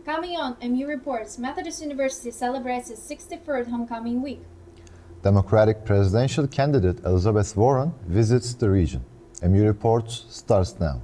Coming on MU Reports, Methodist University celebrates its 63rd homecoming week. Democratic presidential candidate Elizabeth Warren visits the region. MU Reports starts now.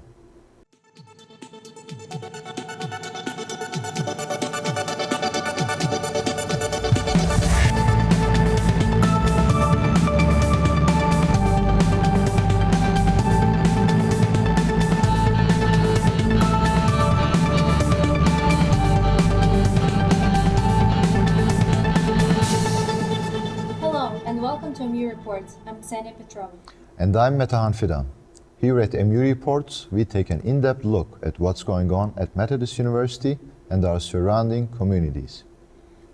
Welcome to MU Reports. I'm Ksenia Petrova. And I'm Metehan Fidan. Here at MU Reports, we take an in-depth look at what's going on at Methodist University and our surrounding communities.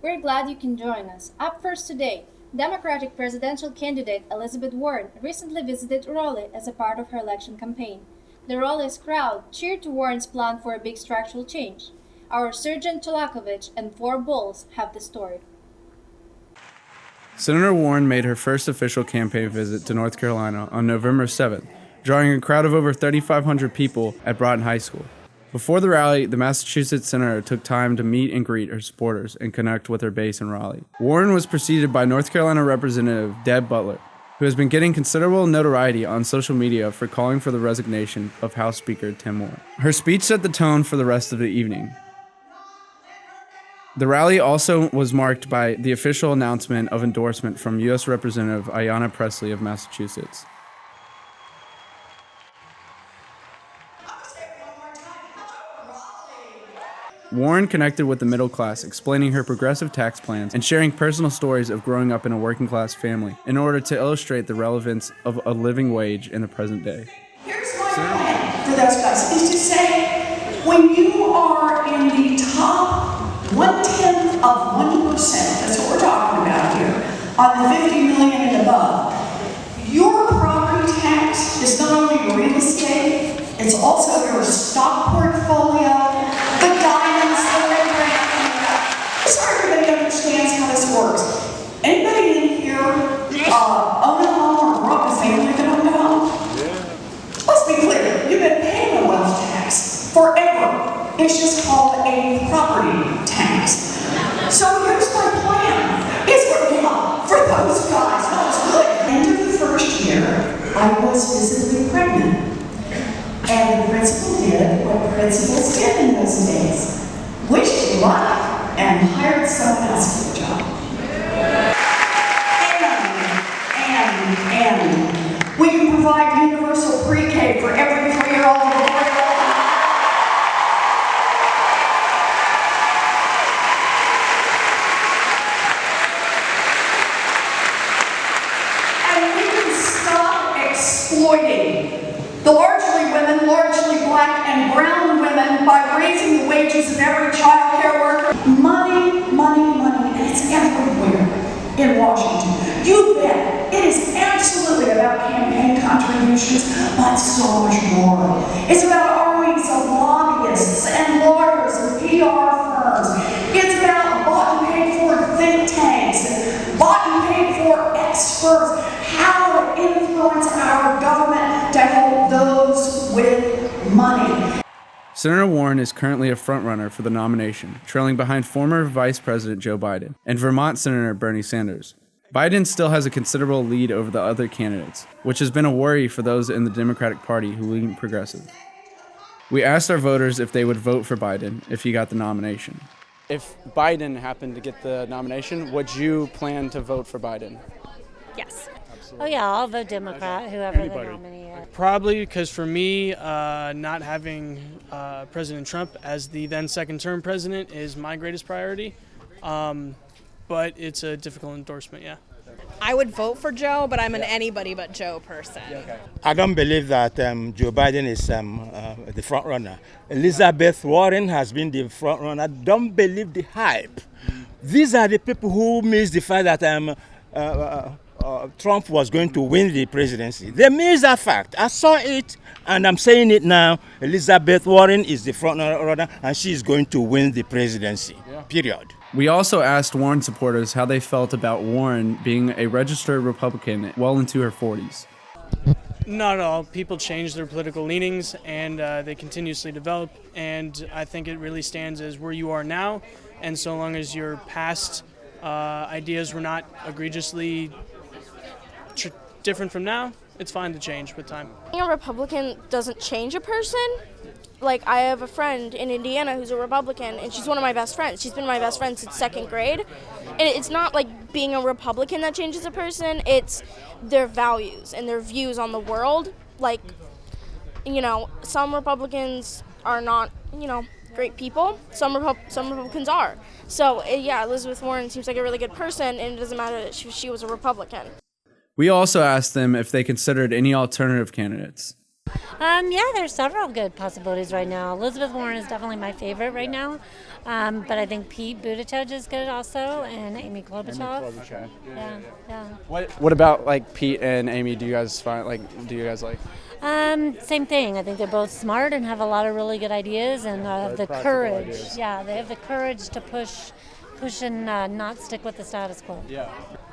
We're glad you can join us. Up first today, Democratic presidential candidate Elizabeth Warren recently visited Raleigh as a part of her election campaign. The Raleigh's crowd cheered to Warren's plan for a big structural change. Our Sergeant Tolakovich and 4 Bulls have the story. Senator Warren made her first official campaign visit to North Carolina on November 7th, drawing a crowd of over 3,500 people at Broughton High School. Before the rally, the Massachusetts senator took time to meet and greet her supporters and connect with her base in Raleigh. Warren was preceded by North Carolina Representative Deb Butler, who has been getting considerable notoriety on social media for calling for the resignation of House Speaker Tim Moore. Her speech set the tone for the rest of the evening. The rally also was marked by the official announcement of endorsement from U.S. Representative Ayanna Pressley of Massachusetts. Warren connected with the middle class, explaining her progressive tax plans and sharing personal stories of growing up in a working-class family in order to illustrate the relevance of a living wage in the present day. Here's my plan for those guys, is to say, when you are in the top 1/10 of 1%, that's what we're talking about here, on the 50 million and above, your property tax is not only your real estate, it's also your stock portfolio, the diamonds, the red brand. So everybody understands how this works. Anybody in here own a home or grew up in a family that owned a home? Yeah. Let's be clear, you've been paying a wealth tax forever. It's just called a property tax. So here's my plan. It's for those guys. That was good. End of the first year, I was visibly pregnant. And the principal did what principals did in those days. Wished me luck and hired someone else for the job. And we can provide universal pre-K for every 3-year-old and 4-year-old. Exploiting the largely women, largely black and brown women by raising the wages of every child care worker. Money, money, money, and it's everywhere in Washington. You bet. It is absolutely about campaign contributions, but so much more. It's about armies of lobbyists and lawyers and PR firms. It's about bought and paid for think tanks and bought and paid for experts. How to influence our government to help those with money. Senator Warren is currently a frontrunner for the nomination, trailing behind former Vice President Joe Biden and Vermont Senator Bernie Sanders. Biden still has a considerable lead over the other candidates, which has been a worry for those in the Democratic Party who lean progressive. We asked our voters if they would vote for Biden if he got the nomination. If Biden happened to get the nomination, would you plan to vote for Biden? Yes. Oh yeah, I'll vote Democrat, whoever the nominee is. Probably because for me, not having President Trump as the then second-term president is my greatest priority. But it's a difficult endorsement, yeah. I would vote for Joe, but I'm an anybody but Joe person. I don't believe that Joe Biden is the front runner. Elizabeth Warren has been the front runner. Don't believe the hype. These are the people who miss the fact that Trump was going to win the presidency. They missed that fact. I saw it, and I'm saying it now. Elizabeth Warren is the front runner, and she's going to win the presidency, period. We also asked Warren supporters how they felt about Warren being a registered Republican well into her 40s. Not at all. People change their political leanings, and they continuously develop, and I think it really stands as where you are now, and so long as your past ideas were not egregiously different from now, it's fine to change with time. Being a Republican doesn't change a person. Like, I have a friend in Indiana who's a Republican, and she's one of my best friends. She's been my best friend since second grade. And it's not like being a Republican that changes a person, it's their values and their views on the world. Like, you know, some Republicans are not, you know, great people. Some Republicans are. So, yeah, Elizabeth Warren seems like a really good person, and it doesn't matter that she was a Republican. We also asked them if they considered any alternative candidates. Yeah, there's several good possibilities right now. Elizabeth Warren is definitely my favorite right now, but I think Pete Buttigieg is good also, and Amy Klobuchar. Yeah. What about like Pete and Amy? Do you guys like? Same thing. I think they're both smart and have a lot of really good ideas and have the courage. Ideas. Yeah, they have the courage to push and not stick with the status quo. Yeah.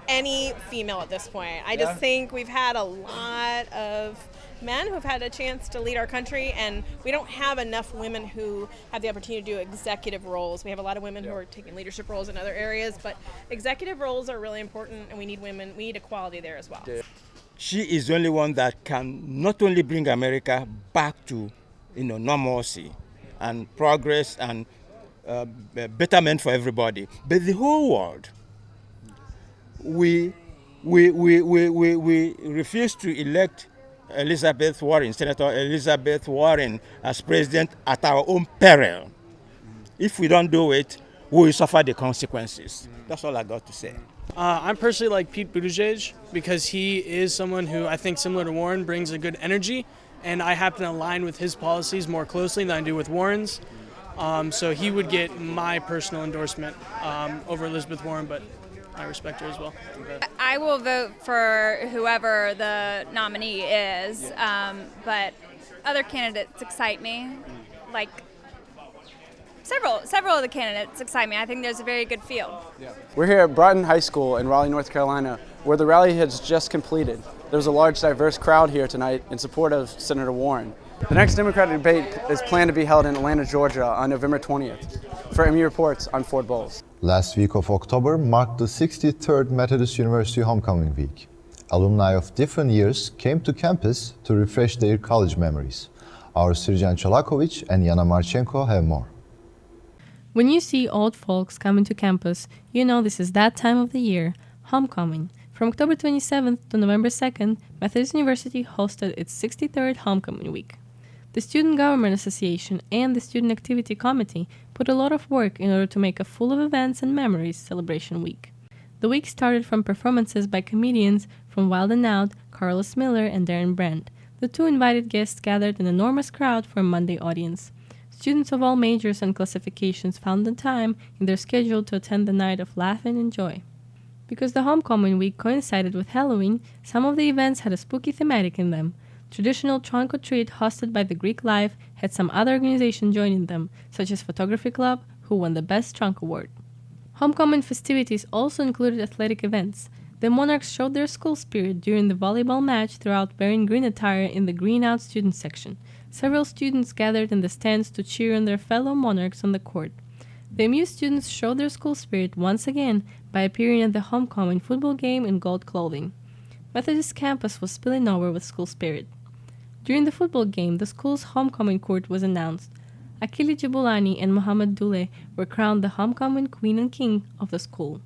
Any female at this point. I just think we've had a lot of men who've had a chance to lead our country, and we don't have enough women who have the opportunity to do executive roles. We have a lot of women who are taking leadership roles in other areas, but executive roles are really important, and we need women. We need equality there as well. She is the only one that can not only bring America back to, normalcy and progress and betterment for everybody, but the whole world. We refuse to elect Elizabeth Warren, Senator Elizabeth Warren, as president at our own peril. If we don't do it, we will suffer the consequences. That's all I got to say. I'm personally like Pete Buttigieg because he is someone who I think, similar to Warren, brings a good energy, and I happen to align with his policies more closely than I do with Warren's. So he would get my personal endorsement over Elizabeth Warren, but I respect her as well. I will vote for whoever the nominee is, but other candidates excite me. Like several of the candidates excite me. I think there's a very good field. We're here at Broughton High School in Raleigh, North Carolina, where the rally has just completed. There's a large, diverse crowd here tonight in support of Senator Warren. The next Democratic debate is planned to be held in Atlanta, Georgia on November 20th. For MU Reports, I'm Ford Bowles. Last week of October marked the 63rd Methodist University Homecoming Week. Alumni of different years came to campus to refresh their college memories. Our Sirjan Cholakovic and Yana Marchenko have more. When you see old folks coming to campus, you know this is that time of the year, homecoming. From October 27th to November 2nd, Methodist University hosted its 63rd Homecoming Week. The Student Government Association and the Student Activity Committee put a lot of work in order to make a full of events and memories celebration week. The week started from performances by comedians from Wild 'N Out, Carlos Miller and Darren Brandt. The two invited guests gathered an enormous crowd for a Monday audience. Students of all majors and classifications found the time in their schedule to attend the night of laughing and joy. Because the Homecoming Week coincided with Halloween, some of the events had a spooky thematic in them. Traditional trunk or treat hosted by the Greek Life had some other organization joining them, such as Photography Club, who won the Best Trunk Award. Homecoming festivities also included athletic events. The Monarchs showed their school spirit during the volleyball match throughout wearing green attire in the Green Out student section. Several students gathered in the stands to cheer on their fellow Monarchs on the court. The MU students showed their school spirit once again by appearing at the homecoming football game in gold clothing. Methodist campus was spilling over with school spirit. During the football game, the school's homecoming court was announced. Akili Jabulani and Mohammed Dule were crowned the homecoming queen and king of the school.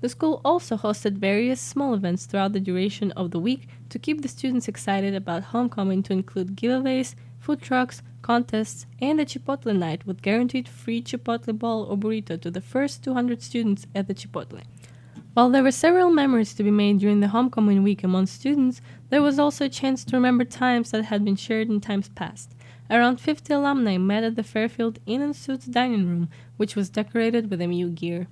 The school also hosted various small events throughout the duration of the week to keep the students excited about homecoming, to include giveaways, food trucks, contests, and a Chipotle night with guaranteed free Chipotle bowl or burrito to the first 200 students at the Chipotle. While there were several memories to be made during the homecoming week among students, there was also a chance to remember times that had been shared in times past. Around 50 alumni met at the Fairfield Inn & Suites dining room, which was decorated with MU gear.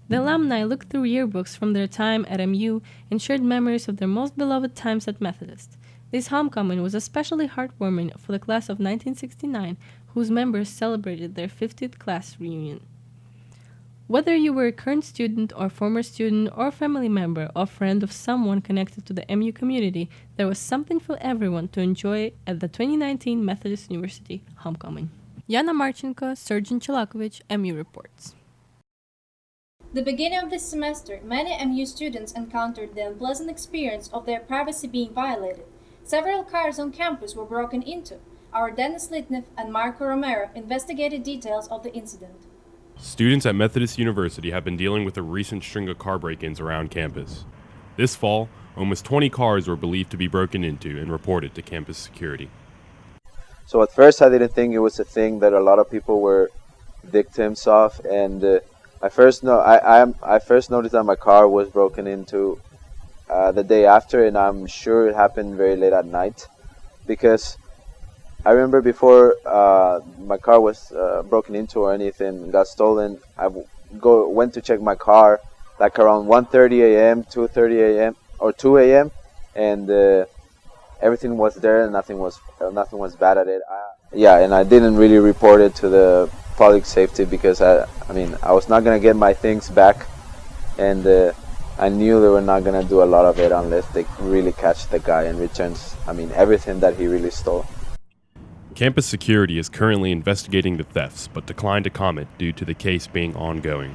The alumni looked through yearbooks from their time at MU and shared memories of their most beloved times at Methodist. This homecoming was especially heartwarming for the class of 1969, whose members celebrated their 50th class reunion. Whether you were a current student or former student or family member or friend of someone connected to the MU community, there was something for everyone to enjoy at the 2019 Methodist University Homecoming. Yana Marchenko, Sergeant Chalakovich, MU reports. The beginning of this semester, many MU students encountered the unpleasant experience of their privacy being violated. Several cars on campus were broken into. Our Dennis Litnev and Marco Romero investigated details of the incident. Students at Methodist University have been dealing with a recent string of car break-ins around campus. This fall, almost 20 cars were believed to be broken into and reported to campus security. So at first I didn't think it was a thing that a lot of people were victims of, and I first noticed that my car was broken into the day after, and I'm sure it happened very late at night, because I remember before my car was broken into or anything, got stolen, I went to check my car like around 1:30 a.m., 2:30 a.m. or 2 a.m. and everything was there and nothing was bad at it. And I didn't really report it to the public safety because I was not gonna get my things back, and I knew they were not gonna do a lot of it unless they really catch the guy and returns everything that he really stole. Campus security is currently investigating the thefts, but declined to comment due to the case being ongoing.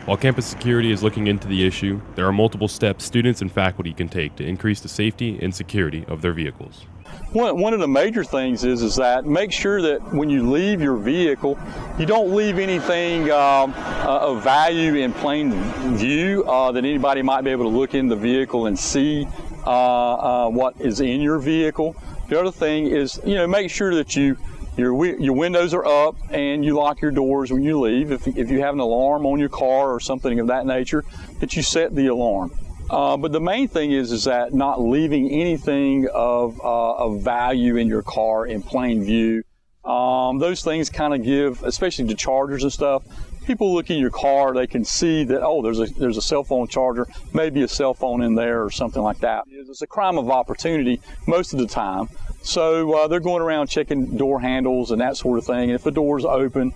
While campus security is looking into the issue, there are multiple steps students and faculty can take to increase the safety and security of their vehicles. One of the major things is that make sure that when you leave your vehicle, you don't leave anything of value in plain view that anybody might be able to look in the vehicle and see what is in your vehicle. The other thing is, make sure that your windows are up and you lock your doors when you leave. If you have an alarm on your car or something of that nature, that you set the alarm. But the main thing is that not leaving anything of value in your car in plain view. Those things kind of give, especially the chargers and stuff, people look in your car, they can see that, oh, there's a cell phone charger, maybe a cell phone in there or something like that. It's a crime of opportunity most of the time. So they're going around checking door handles and that sort of thing. And if the door's open,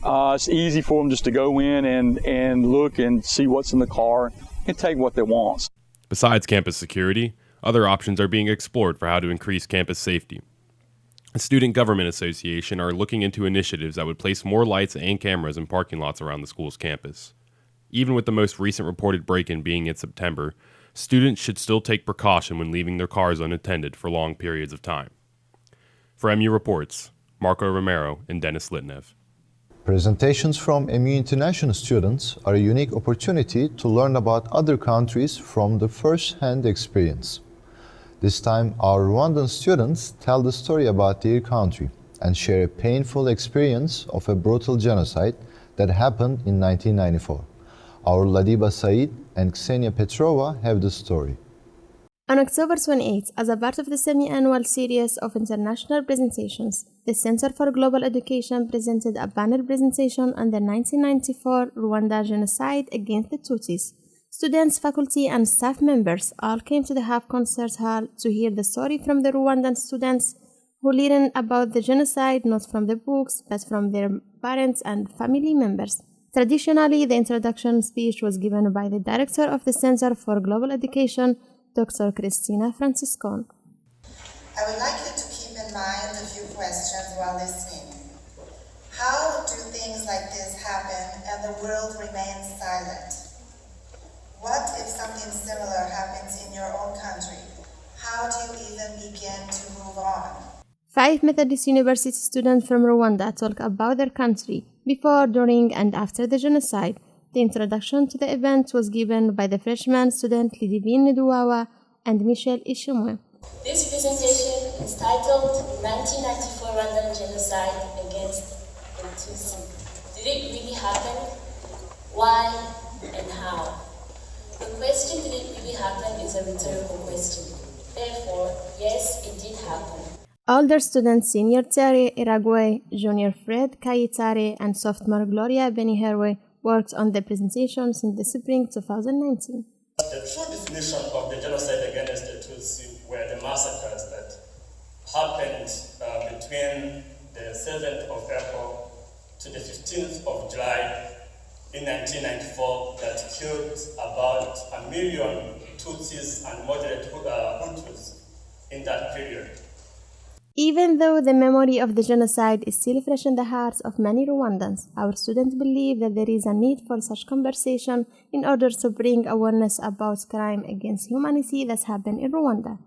it's easy for them just to go in and look and see what's in the car and take what they want. Besides campus security, other options are being explored for how to increase campus safety. The Student Government Association are looking into initiatives that would place more lights and cameras in parking lots around the school's campus. Even with the most recent reported break-in being in September, students should still take precaution when leaving their cars unattended for long periods of time. For MU Reports, Marco Romero and Dennis Litnev. Presentations from MU International students are a unique opportunity to learn about other countries from the first-hand experience. This time, our Rwandan students tell the story about their country and share a painful experience of a brutal genocide that happened in 1994. Our Ladiba Said and Ksenia Petrova have the story. On October 28, as a part of the semi-annual series of international presentations, the Center for Global Education presented a panel presentation on the 1994 Rwanda genocide against the Tutsis. Students, faculty, and staff members all came to the Half Concert Hall to hear the story from the Rwandan students who learned about the genocide not from the books, but from their parents and family members. Traditionally, the introduction speech was given by the director of the Center for Global Education, Dr. Cristina Franciscon. I would like you to keep in mind a few questions while listening. How do things like this happen and the world remains silent? What if something similar happens in your own country? How do you even begin to move on? 5 Methodist University students from Rwanda talk about their country before, during, and after the genocide. The introduction to the event was given by the freshman student Lidivine Nduwawa and Michelle Ishimwe. This presentation is titled 1994 Rwandan Genocide Against the Tutsi. Did it really happen? Why and how? The question, did it really happen, is a rhetorical question. Therefore, yes, it did happen. Older students Senior Terry Iragwe, Junior Fred Kayitare, and Sophomore Gloria Beniherwe worked on the presentation since the spring 2019. The true definition of the genocide against the Tutsi were the massacres that happened between the 7th of April to the 15th of July in 1994 that killed about 1 million Tutsis and moderate Hutus in that period. Even though the memory of the genocide is still fresh in the hearts of many Rwandans, our students believe that there is a need for such conversation in order to bring awareness about crime against humanity that's happened in Rwanda.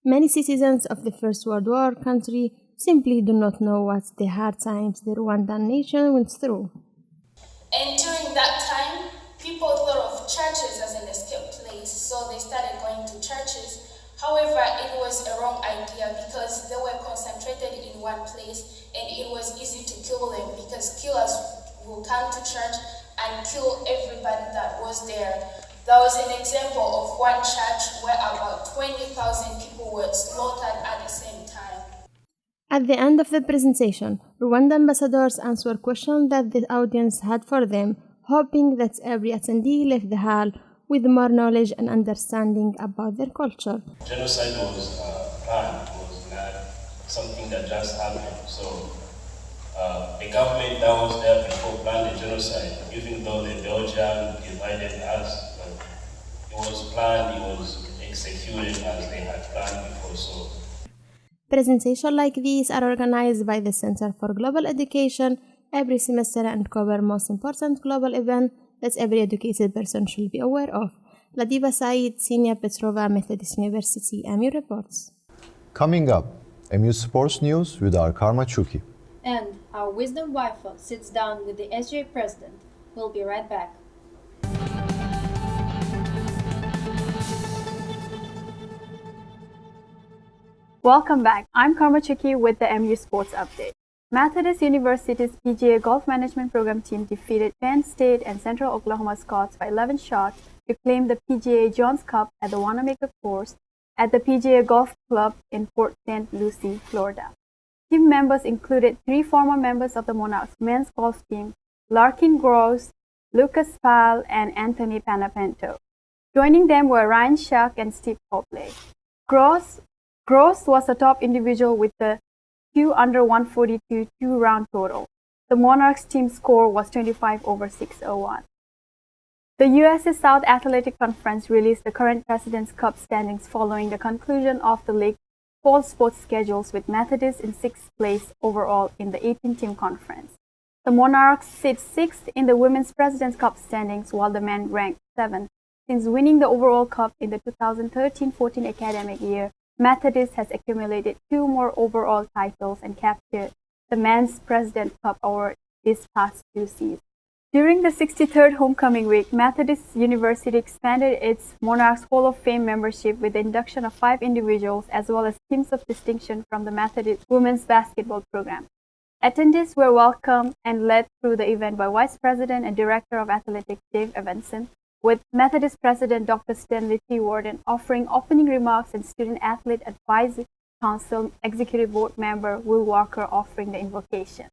Many citizens of the First World War country simply do not know what the hard times the Rwandan nation went through. And during that time, people thought of churches as an escape place, so they started going to churches. However, it was a wrong idea because they were concentrated in one place and it was easy to kill them because killers will come to church and kill everybody that was there. There was an example of one church where about 20,000 people were slaughtered at the same time. At the end of the presentation, Rwandan ambassadors answered questions that the audience had for them, hoping that every attendee left the hall with more knowledge and understanding about their culture. Genocide was planned, it was not something that just happened. So the government that was there before planned the genocide, even though the Belgian divided us, but it was planned, it was executed as they had planned before. So Presentations like these are organized by the Center for Global Education every semester and cover most important global events that every educated person should be aware of. Ladiva Said, Senior Petrova, Methodist University, MU reports. Coming up, MU Sports News with our Karma Chuki. And our Wisdom Wi-Fi sits down with the SGA President. We'll be right back. Welcome back. I'm Karma Chuki with the MU Sports Update. Methodist University's PGA Golf Management Program team defeated Penn State and Central Oklahoma Scots by 11 shots to claim the PGA Johns Cup at the Wanamaker course at the PGA Golf Club in Port St. Lucie, Florida. Team members included 3 former members of the Monarchs men's golf team, Larkin Gross, Lucas Pal, and Anthony Panapento. Joining them were Ryan Shuck and Steve Copley. Gross was the top individual with the 2 under 142 2-round total. The Monarchs team score was 25 over 601. The U.S. South Athletic Conference released the current President's Cup standings following the conclusion of the league fall sports schedules, with Methodist in 6th place overall in the 18-team conference. The Monarchs sit 6th in the Women's President's Cup standings, while the men ranked 7th. Since winning the overall cup in the 2013-14 academic year, Methodist has accumulated 2 more overall titles and captured the Men's President Cup award this past 2 seasons. During the 63rd Homecoming Week, Methodist University expanded its Monarchs Hall of Fame membership with the induction of 5 individuals as well as teams of distinction from the Methodist women's basketball program. Attendees were welcomed and led through the event by Vice President and Director of Athletics Dave Evanson, with Methodist President Dr. Stanley T. Warden offering opening remarks and Student Athlete Advisory Council Executive Board member Will Walker offering the invocation.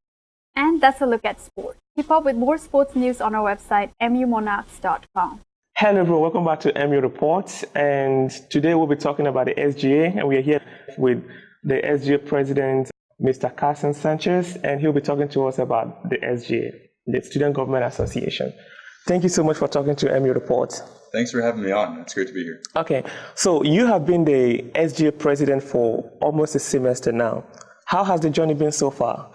And that's a look at sport. Keep up with more sports news on our website, mumonarchs.com. Hello everyone, welcome back to MU Reports, and today we'll be talking about the SGA, and we are here with the SGA President, Mr. Carson Sanchez, and he'll be talking to us about the SGA, the Student Government Association. Thank you so much for talking to MU Reports. Thanks for having me on. It's great to be here. Okay, so you have been the SGA President for almost a semester now. How has the journey been so far?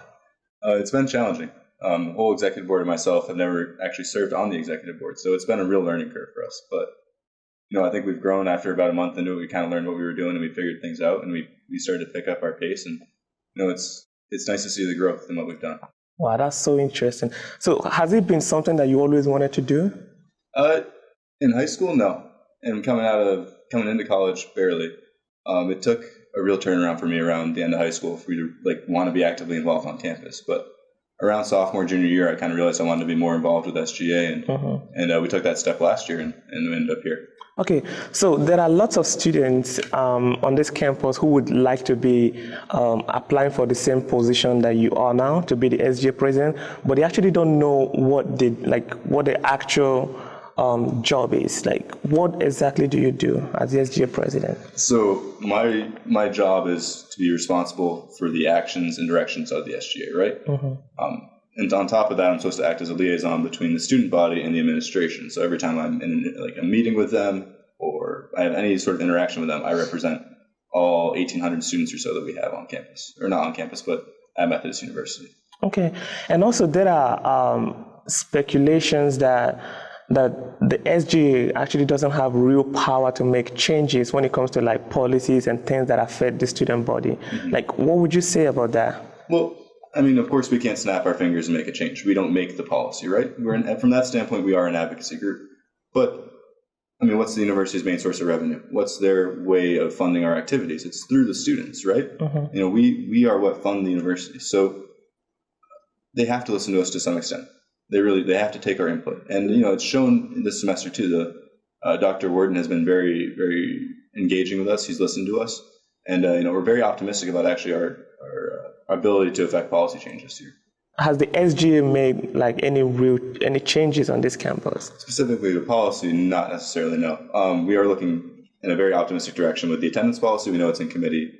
It's been challenging. The whole executive board and myself have never actually served on the executive board, so it's been a real learning curve for us. But I think we've grown after about a month into it. We kind of learned what we were doing, and we figured things out, and we started to pick up our pace. And it's nice to see the growth in what we've done. Wow, that's so interesting. So has it been something that you always wanted to do? In high school, no. And coming into college, barely. It took a real turnaround for me around the end of high school for me to want to be actively involved on campus. But around sophomore, junior year, I kind of realized I wanted to be more involved with SGA, and we took that step last year, and we ended up here. Okay, so there are lots of students on this campus who would like to be applying for the same position that you are now, to be the SGA president, but they actually don't know what the actual job is. What exactly do you do as the SGA president? So my job is to be responsible for the actions and directions of the SGA, right? And on top of that, I'm supposed to act as a liaison between the student body and the administration. So every time I'm in like a meeting with them or I have any sort of interaction with them, I represent all 1,800 students or so that we have on campus, or not on campus, but at Methodist University. Okay, and also there are speculations that the SGA actually doesn't have real power to make changes when it comes to like policies and things that affect the student body. Mm-hmm. Like, what would you say about that? Well, I mean, of course, we can't snap our fingers and make a change. We don't make the policy, right? From that standpoint, we are an advocacy group. But, I mean, what's the university's main source of revenue? What's their way of funding our activities? It's through the students, right? Mm-hmm. You know, we are what fund the university. So they have to listen to us to some extent. They have to take our input. And, you know, it's shown this semester, too. Dr. Worden has been very, very engaging with us. He's listened to us. And, you know, we're very optimistic about actually our ability to affect policy changes here. Has the SGA made like any changes on this campus? Specifically to policy, not necessarily, no. We are looking in a very optimistic direction with the attendance policy. We know it's in committee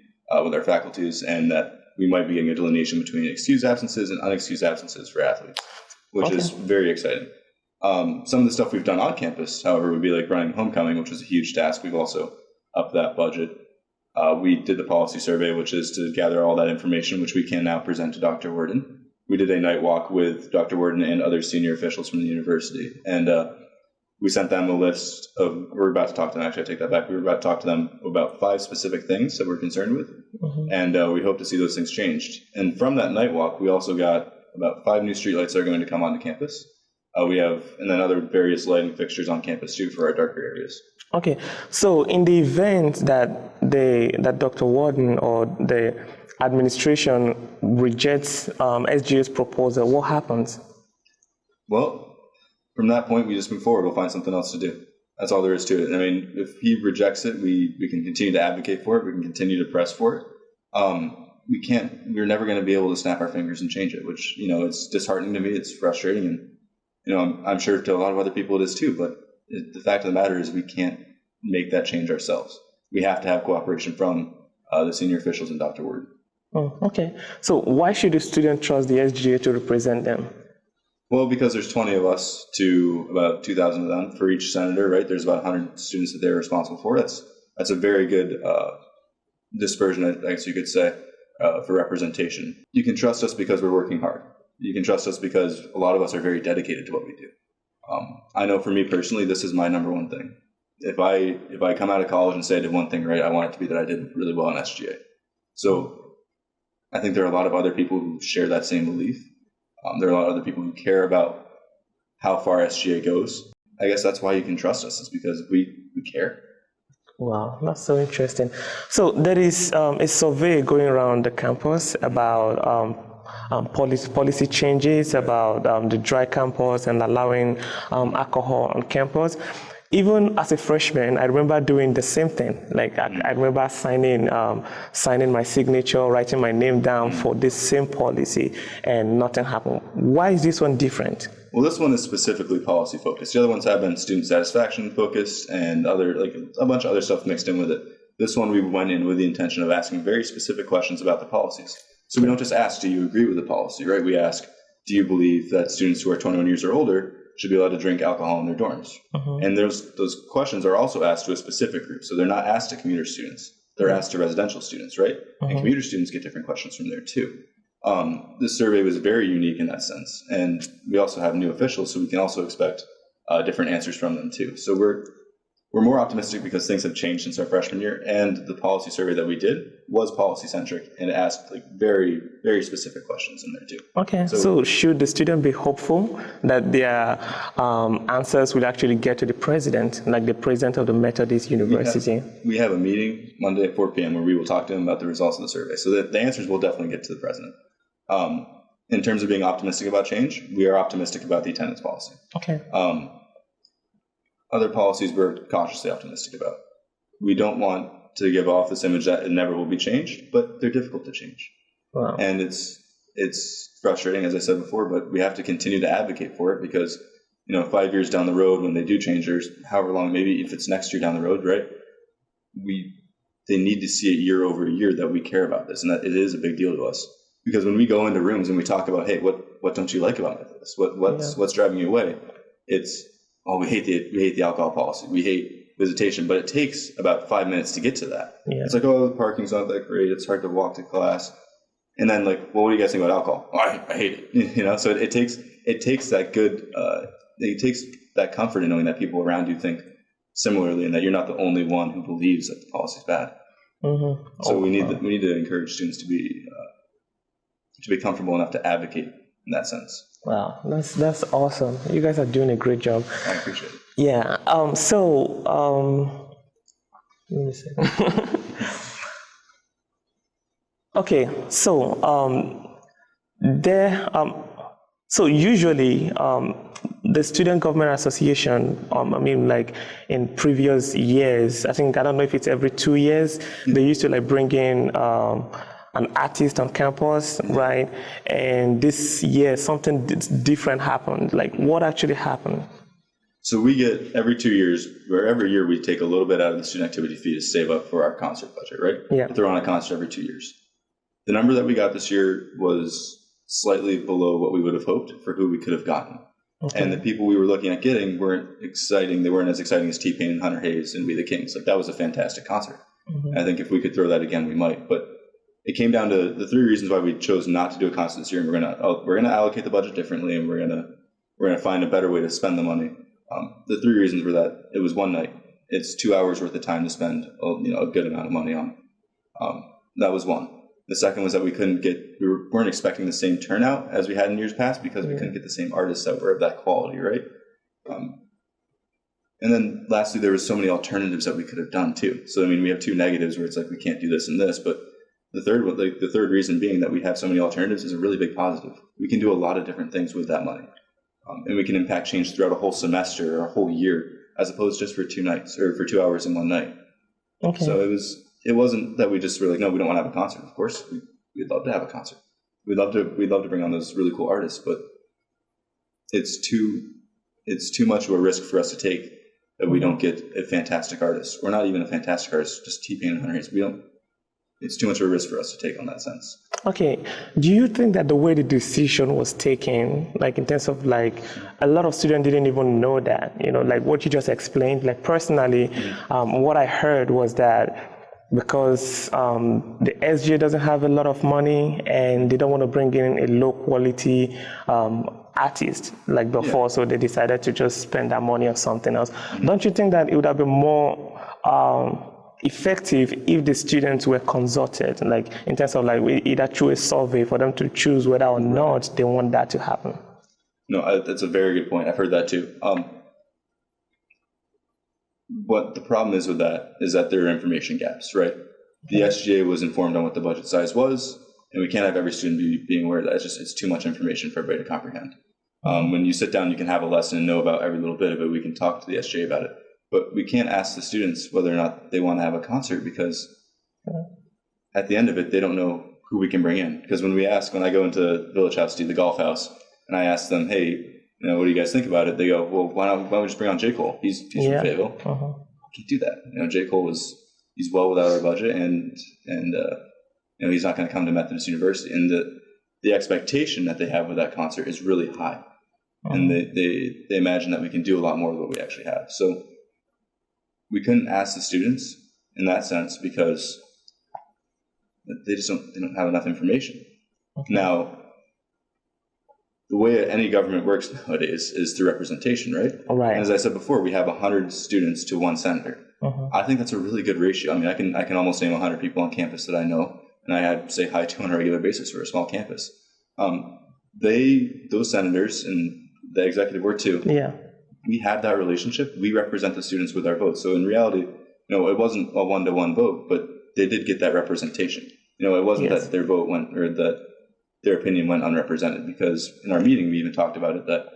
with our faculties, and that we might be getting a delineation between excused absences and unexcused absences for athletes, which is very exciting. Some of the stuff we've done on campus, however, would be like running homecoming, which was a huge task. We've also upped that budget. We did the policy survey, which is to gather all that information, which we can now present to Dr. Worden. We did a night walk with Dr. Worden and other senior officials from the university. And we sent them a list of, we're about to talk to them, actually I take that back, we were about to talk to them about 5 specific things that we're concerned with. Mm-hmm. And we hope to see those things changed. And from that night walk, we also got about 5 new streetlights that are going to come onto campus. We have, and then other various lighting fixtures on campus too for our darker areas. Okay, so in the event that Dr. Worden or the administration rejects SGA's proposal, what happens? Well, from that point, we just move forward. We'll find something else to do. That's all there is to it. I mean, if he rejects it, we can continue to advocate for it. We can continue to press for it. We're never going to be able to snap our fingers and change it, which, you know, it's disheartening to me. It's frustrating. And, you know, I'm sure to a lot of other people it is too. But the fact of the matter is we can't make that change ourselves. We have to have cooperation from the senior officials and Dr. Word. Oh, okay. So why should a student trust the SGA to represent them? Well, because there's 20 of us to about 2,000 of them for each senator, right? There's about 100 students that they're responsible for. That's a very good dispersion, I guess you could say, for representation. You can trust us because we're working hard. You can trust us because a lot of us are very dedicated to what we do. I know for me personally, this is my number one thing. If I come out of college and say I did one thing right, I want it to be that I did really well in SGA. So I think there are a lot of other people who share that same belief. There are a lot of other people who care about how far SGA goes. I guess that's why you can trust us, is because we care. Wow, that's so interesting. So there is a survey going around the campus about policy changes, about the dry campus and allowing alcohol on campus. Even as a freshman, I remember doing the same thing. Like I remember signing my signature, writing my name down for this same policy, and nothing happened. Why is this one different? Well, this one is specifically policy focused. The other ones have been student satisfaction focused and other, like a bunch of other stuff mixed in with it. This one we went in with the intention of asking very specific questions about the policies. So we don't just ask, do you agree with the policy, right? We ask, do you believe that students who are 21 years or older should be allowed to drink alcohol in their dorms? Mm-hmm. And those questions are also asked to a specific group. So they're not asked to commuter students. They're asked to residential students, right? Mm-hmm. And commuter students get different questions from there too. This survey was very unique in that sense. And we also have new officials, so we can also expect different answers from them too. So we're more optimistic because things have changed since our freshman year, and the policy survey that we did was policy-centric and asked like very, very specific questions in there too. Okay, so should the student be hopeful that their answers will actually get to the president, like the president of the Methodist University? We have a meeting Monday at 4 p.m. where we will talk to him about the results of the survey, so that the answers will definitely get to the president. In terms of being optimistic about change, we are optimistic about the attendance policy. Okay. Other policies we're cautiously optimistic about. We don't want to give off this image that it never will be changed, but they're difficult to change. Wow. And it's frustrating, as I said before, but we have to continue to advocate for it because, 5 years down the road when they do change theirs, however long, maybe if it's next year down the road, right? They need to see it year over year that we care about this and that it is a big deal to us. Because when we go into rooms and we talk about, hey, what what don't you like about Methodist? What's driving you away? It's, we hate the alcohol policy. We hate visitation, but it takes about 5 minutes to get to that. Yeah. It's like, the parking's not that great. It's hard to walk to class. And then like, what do you guys think about alcohol? I hate it. So it takes that good, it takes that comfort in knowing that people around you think similarly, and that you're not the only one who believes that the policy's bad. Mm-hmm. So we need to encourage students to be comfortable enough to advocate in that sense. Wow, that's awesome. You guys are doing a great job. I appreciate it. Yeah. Let me see. Okay. So usually the Student Government Association, like in previous years, I don't know if it's every 2 years, they used to like bring in an artist on campus, right? And this year something different happened. Like, what actually happened? So we get every 2 years, or every year we take a little bit out of the student activity fee to save up for our concert budget, right? Yeah. We throw on a concert every 2 years. The number that we got this year was slightly below what we would have hoped for who we could have gotten. Okay. And the people we were looking at getting weren't exciting. They weren't as exciting as T-Pain and Hunter Hayes and We the Kings. Like, that was a fantastic concert. Mm-hmm. And I think if we could throw that again, we might. But it came down to the 3 reasons why we chose not to do a concert this year. And we're gonna allocate the budget differently, and we're gonna find a better way to spend the money. The 3 reasons were that it was one night. It's 2 hours worth of time to spend a good amount of money on. That was one. The second was that we weren't expecting the same turnout as we had in years past because we couldn't get the same artists that were of that quality, right? And then lastly, there was so many alternatives that we could have done too. So we have 2 negatives where it's like we can't do this and this, but the third reason being that we have so many alternatives is a really big positive. We can do a lot of different things with that money, and we can impact change throughout a whole semester or a whole year, as opposed to just for 2 nights or for 2 hours in one night. Okay. So it wasn't that we just were like, no, we don't want to have a concert. Of course, we'd love to have a concert. We'd love to bring on those really cool artists, but it's too much of a risk for us to take that we don't get a fantastic artist. We're not even a fantastic artist, just T-Pain and Hunter Hayes. It's too much of a risk for us to take on that sense. Okay. Do you think that the way the decision was taken, like in terms of like a lot of students didn't even know that, like what you just explained, like personally, what I heard was that because the SGA doesn't have a lot of money and they don't want to bring in a low quality artist like before, so they decided to just spend that money on something else. Don't you think that it would have been more effective if the students were consulted, like in terms of like either through a survey for them to choose whether or not they want that to happen? No, that's a very good point. I've heard that too. What the problem is with that is that there are information gaps, right? The SGA was informed on what the budget size was, and we can't have every student being aware of that. It's too much information for everybody to comprehend. When you sit down, you can have a lesson and know about every little bit of it. We can talk to the SGA about it. But we can't ask the students whether or not they want to have a concert because at the end of it, they don't know who we can bring in. Because when I go into Village House, the golf house, and I ask them, hey, what do you guys think about it? They go, well, why don't we just bring on J. Cole? He's from Fayetteville. Can't do that. J. Cole he's well without our budget, and he's not going to come to Methodist University. And the expectation that they have with that concert is really high. And they imagine that we can do a lot more with what we actually have. So we couldn't ask the students in that sense because they don't have enough information. Okay. Now, the way any government works nowadays is through representation, right? Right. And as I said before, we have 100 students to 1 senator. I think that's a really good ratio. I can almost name 100 people on campus that I know, and I say hi to on a regular basis for a small campus. Those senators and the executive board too. Yeah. We have that relationship. We represent the students with our votes. So in reality, it wasn't a 1-to-1 vote, but they did get that representation. It wasn't that their vote went or that their opinion went unrepresented, because in our meeting we even talked about it that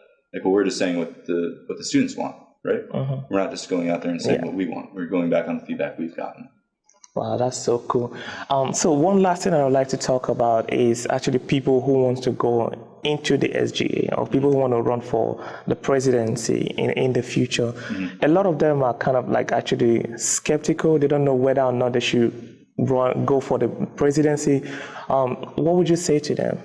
we're just saying what the students want, right? We're not just going out there and saying what we want. We're going back on the feedback we've gotten. Wow, that's so cool. So one last thing I would like to talk about is actually people who want to go into the SGA or people who want to run for the presidency in the future. A lot of them are kind of like actually skeptical. They don't know whether or not they should go for the presidency. What would you say to them?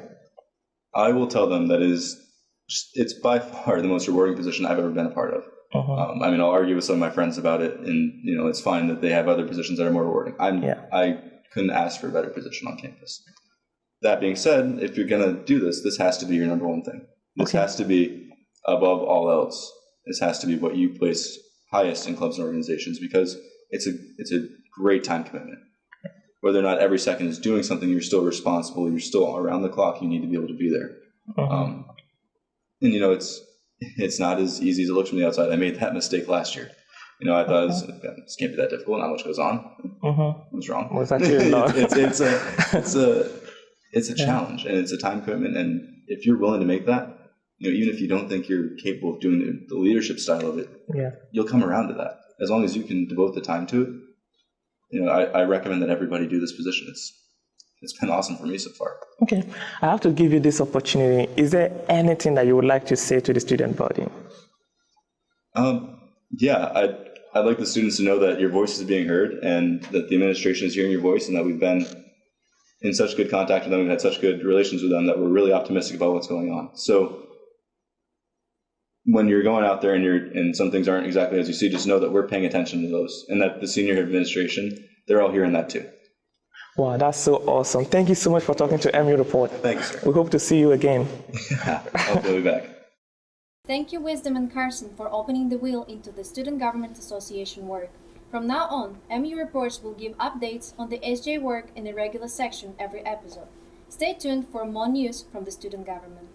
I will tell them that it's by far the most rewarding position I've ever been a part of. I mean, I'll argue with some of my friends about it, and it's fine that they have other positions that are more rewarding. I couldn't ask for a better position on campus. That being said, if you're going to do this, this has to be your number one thing. This has to be above all else. This has to be what you place highest in clubs and organizations, because it's a great time commitment. Whether or not every second is doing something, you're still responsible. You're still around the clock. You need to be able to be there. And it's not as easy as it looks from the outside. I made that mistake last year. I thought this can't be that difficult. Not much goes on. I was wrong. Was that it's a challenge, and it's a time commitment. And if you're willing to make that, even if you don't think you're capable of doing the leadership style of it, you'll come around to that. As long as you can devote the time to it, I recommend that everybody do this position. It's been awesome for me so far. Okay, I have to give you this opportunity. Is there anything that you would like to say to the student body? I'd like the students to know that your voice is being heard, and that the administration is hearing your voice, and that we've been in such good contact with them. We've had such good relations with them that we're really optimistic about what's going on. So when you're going out there and some things aren't exactly as you see, just know that we're paying attention to those, and that the senior administration, they're all hearing that too. Wow, that's so awesome. Thank you so much for talking to MU Report. Thank you, sir. We hope to see you again. I'll be back. Thank you, Wisdom and Carson, for opening the wheel into the Student Government Association work. From now on, MU Reports will give updates on the SGA work in the regular section every episode. Stay tuned for more news from the student government.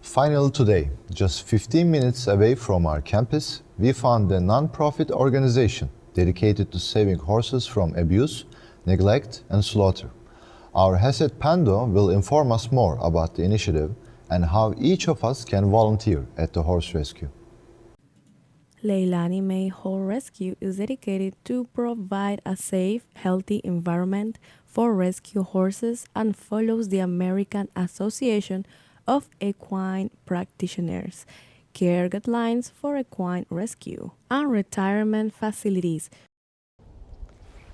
Finally today, just 15 minutes away from our campus, we found a non-profit organization dedicated to saving horses from abuse, neglect, and slaughter. Our Hesed Pando will inform us more about the initiative and how each of us can volunteer at the horse rescue. Leilani May Horse Rescue is dedicated to provide a safe, healthy environment for rescue horses and follows the American Association of Equine Practitioners, care guidelines for equine rescue, and retirement facilities.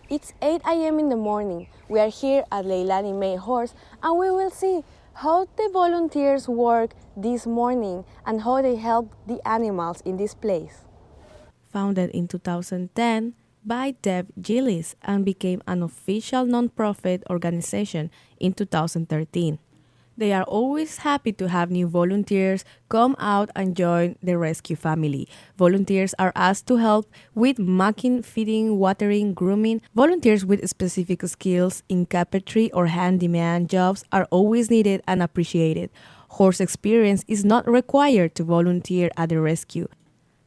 It's 8 a.m. in the morning. We are here at Leilani May Horse, and we will see how the volunteers work this morning and how they help the animals in this place. Founded in 2010 by Deb Gillis and became an official nonprofit organization in 2013. They are always happy to have new volunteers come out and join the rescue family. Volunteers are asked to help with mucking, feeding, watering, grooming. Volunteers with specific skills in carpentry or handyman jobs are always needed and appreciated. Horse experience is not required to volunteer at the rescue.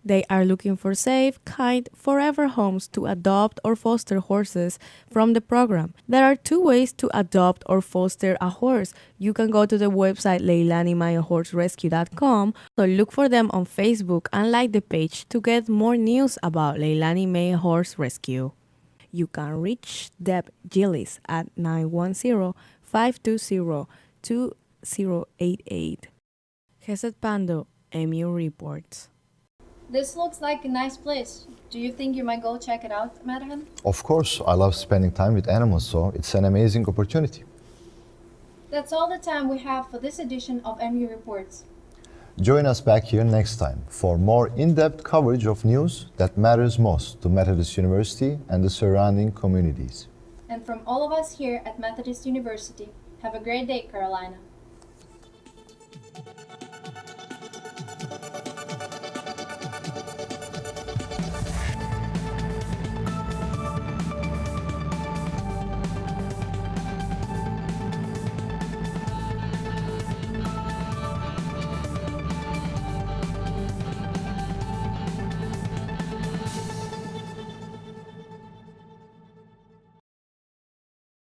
They are looking for safe, kind, forever homes to adopt or foster horses from the program. There are 2 ways to adopt or foster a horse. You can go to the website leilanimay.horserescue.com or look for them on Facebook and like the page to get more news about Leilani May Horse Rescue. You can reach Deb Gillis at 910-520-2088. Hesed Pando, MU Reports. This looks like a nice place. Do you think you might go check it out, Madhan? Of course, I love spending time with animals, so it's an amazing opportunity. That's all the time we have for this edition of MU Reports. Join us back here next time for more in-depth coverage of news that matters most to Methodist University and the surrounding communities. And from all of us here at Methodist University, have a great day, Carolina.